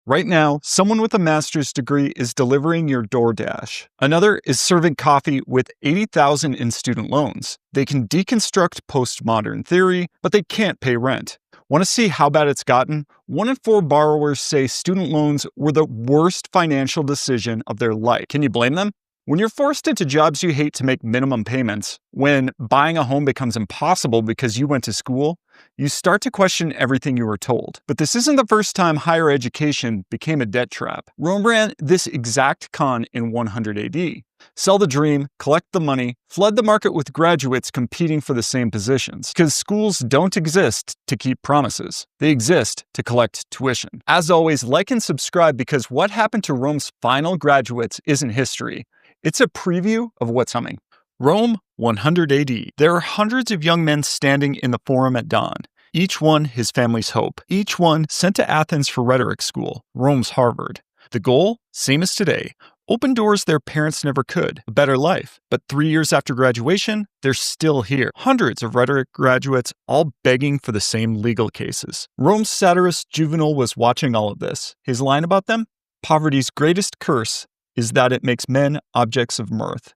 Right now, someone with a master's degree is delivering your DoorDash. Another is serving coffee with $80,000 in student loans. They can deconstruct postmodern theory, but they can't pay rent. Want to see how bad it's gotten? 1 in 4 borrowers say student loans were the worst financial decision of their life. Can you blame them? When you're forced into jobs you hate to make minimum payments, when buying a home becomes impossible because you went to school, you start to question everything you were told. But this isn't the first time higher education became a debt trap. Rome ran this exact con in 100 AD. Sell the dream, collect the money, flood the market with graduates competing for the same positions. Because schools don't exist to keep promises. They exist to collect tuition. As always, like and subscribe because what happened to Rome's final graduates isn't history. It's a preview of what's coming. Rome, 100 AD. There are hundreds of young men standing in the Forum at dawn. Each one his family's hope. Each one sent to Athens for rhetoric school, Rome's Harvard. The goal? Same as today. Open doors their parents never could. A better life. But 3 years after graduation, they're still here. Hundreds of rhetoric graduates, all begging for the same legal cases. Rome's satirist Juvenal was watching all of this. His line about them? Poverty's greatest curse is that it makes men objects of mirth.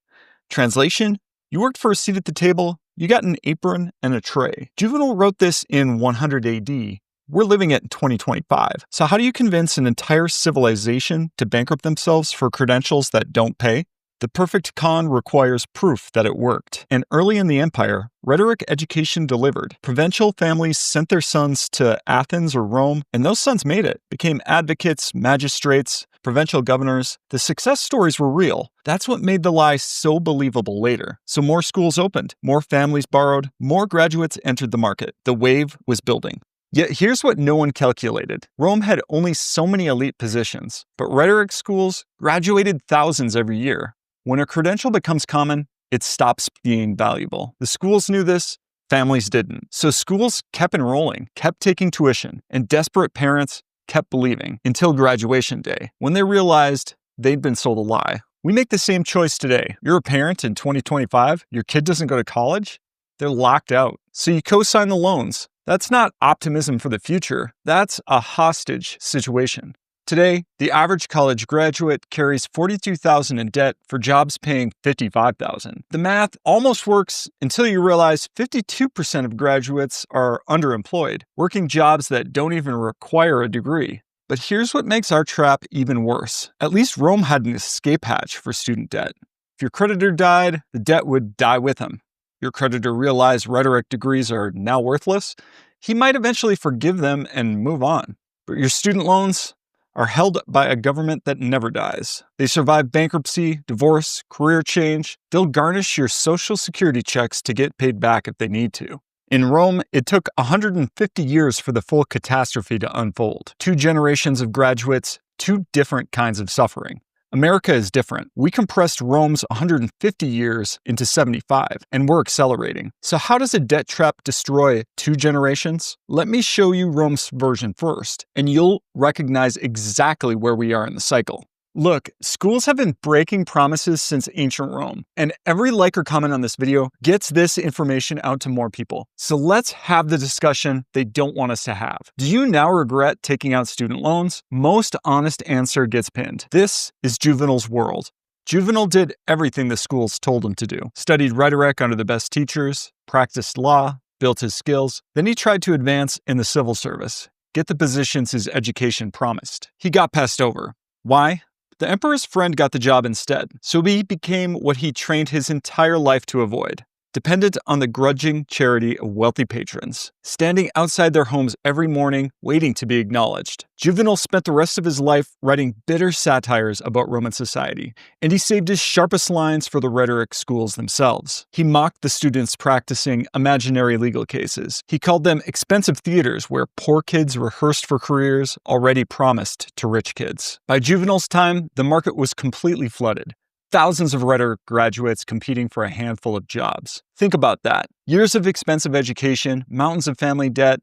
Translation? You worked for a seat at the table, you got an apron and a tray. Juvenal wrote this in 100 AD. We're living it in 2025. So how do you convince an entire civilization to bankrupt themselves for credentials that don't pay? The perfect con requires proof that it worked. And early in the empire, rhetoric education delivered. Provincial families sent their sons to Athens or Rome, and those sons made it, became advocates, magistrates, provincial governors. The success stories were real. That's what made the lie so believable later. So more schools opened, more families borrowed, more graduates entered the market. The wave was building. Yet here's what no one calculated. Rome had only so many elite positions, but rhetoric schools graduated thousands every year. When a credential becomes common, it stops being valuable. The schools knew this, families didn't. So schools kept enrolling, kept taking tuition, and desperate parents kept believing until graduation day, when they realized they'd been sold a lie. We make the same choice today. You're a parent in 2025, your kid doesn't go to college, they're locked out. So you co-sign the loans. That's not optimism for the future. That's a hostage situation. Today, the average college graduate carries $42,000 in debt for jobs paying $55,000. The math almost works until you realize 52% of graduates are underemployed, working jobs that don't even require a degree. But here's what makes our trap even worse. At least Rome had an escape hatch for student debt. If your creditor died, the debt would die with him. Your creditor realized rhetoric degrees are now worthless, he might eventually forgive them and move on. But your student loans are held by a government that never dies. They survive bankruptcy, divorce, career change. They'll garnish your social security checks to get paid back if they need to. In Rome, it took 150 years for the full catastrophe to unfold. 2 generations of graduates, 2 different kinds of suffering. America is different. We compressed Rome's 150 years into 75, and we're accelerating. So how does a debt trap destroy 2 generations? Let me show you Rome's version first, and you'll recognize exactly where we are in the cycle. Look, schools have been breaking promises since ancient Rome, and every like or comment on this video gets this information out to more people. So let's have the discussion they don't want us to have. Do you now regret taking out student loans? Most honest answer gets pinned. This is Juvenal's world. Juvenal did everything the schools told him to do. Studied rhetoric under the best teachers, practiced law, built his skills. Then he tried to advance in the civil service, get the positions his education promised. He got passed over. Why? The emperor's friend got the job instead, so he became what he trained his entire life to avoid. Dependent on the grudging charity of wealthy patrons, standing outside their homes every morning, waiting to be acknowledged. Juvenal spent the rest of his life writing bitter satires about Roman society, and he saved his sharpest lines for the rhetoric schools themselves. He mocked the students practicing imaginary legal cases. He called them expensive theaters where poor kids rehearsed for careers already promised to rich kids. By Juvenal's time, the market was completely flooded. Thousands of rhetoric graduates competing for a handful of jobs. Think about that. Years of expensive education, mountains of family debt.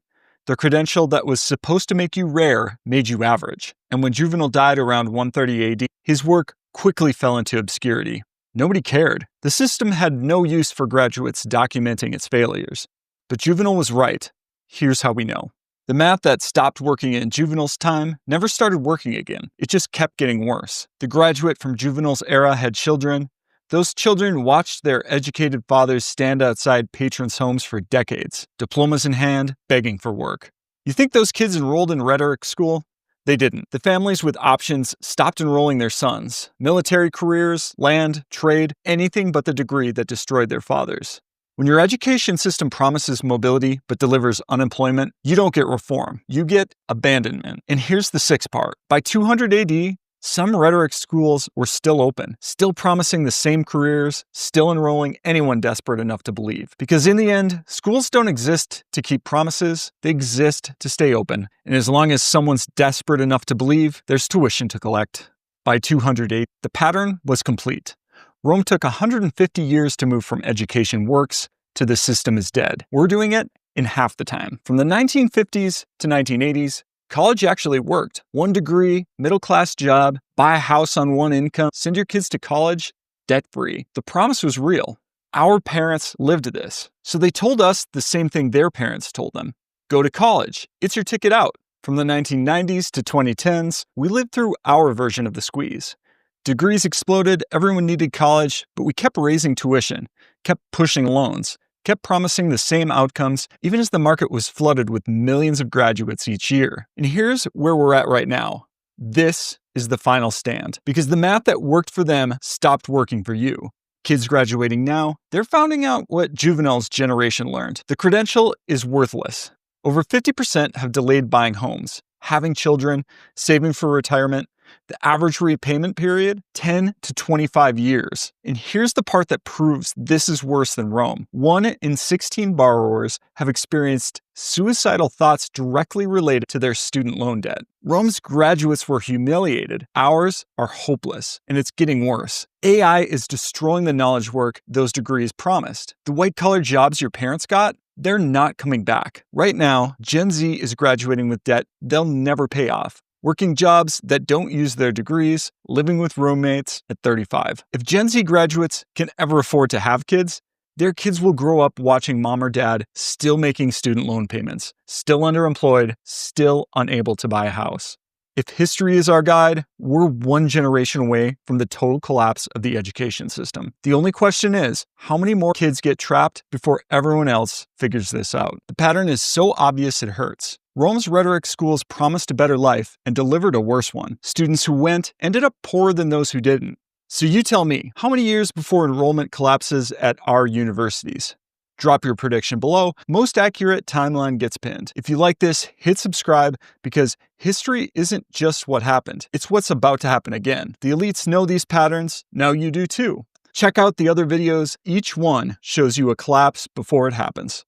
The credential that was supposed to make you rare made you average. And when Juvenal died around 130 AD, his work quickly fell into obscurity. Nobody cared. The system had no use for graduates documenting its failures. But Juvenal was right. Here's how we know. The math that stopped working in Juvenal's time never started working again. It just kept getting worse. The graduate from Juvenal's era had children. Those children watched their educated fathers stand outside patrons' homes for decades, diplomas in hand, begging for work. You think those kids enrolled in rhetoric school? They didn't. The families with options stopped enrolling their sons. Military careers, land, trade, anything but the degree that destroyed their fathers. When your education system promises mobility but delivers unemployment, you don't get reform. You get abandonment. And here's the sixth part. By 200 AD, some rhetoric schools were still open, still promising the same careers, still enrolling anyone desperate enough to believe. Because in the end, schools don't exist to keep promises, they exist to stay open. And as long as someone's desperate enough to believe, there's tuition to collect. By 208, the pattern was complete. Rome took 150 years to move from education works to the system is dead. We're doing it in half the time. From the 1950s to 1980s, college actually worked. 1 degree, middle-class job, buy a house on 1 income, send your kids to college, debt-free. The promise was real. Our parents lived this. So they told us the same thing their parents told them. Go to college. It's your ticket out. From the 1990s to 2010s, we lived through our version of the squeeze. Degrees exploded, everyone needed college, but we kept raising tuition, kept pushing loans, kept promising the same outcomes, even as the market was flooded with millions of graduates each year. And here's where we're at right now. This is the final stand, because the math that worked for them stopped working for you. Kids graduating now, they're finding out what Juvenal's generation learned. The credential is worthless. Over 50% have delayed buying homes, having children, saving for retirement. The average repayment period, 10 to 25 years. And here's the part that proves this is worse than Rome. 1 in 16 borrowers have experienced suicidal thoughts directly related to their student loan debt. Rome's graduates were humiliated. Ours are hopeless, and it's getting worse. AI is destroying the knowledge work those degrees promised. The white-collar jobs your parents got, they're not coming back. Right now, Gen Z is graduating with debt they'll never pay off. Working jobs that don't use their degrees, living with roommates at 35. If Gen Z graduates can ever afford to have kids, their kids will grow up watching mom or dad still making student loan payments, still underemployed, still unable to buy a house. If history is our guide, we're 1 generation away from the total collapse of the education system. The only question is, how many more kids get trapped before everyone else figures this out? The pattern is so obvious it hurts. Rome's rhetoric schools promised a better life and delivered a worse one. Students who went ended up poorer than those who didn't. So you tell me, how many years before enrollment collapses at our universities? Drop your prediction below. Most accurate timeline gets pinned. If you like this, hit subscribe, because history isn't just what happened. It's what's about to happen again. The elites know these patterns. Now you do too. Check out the other videos. Each one shows you a collapse before it happens.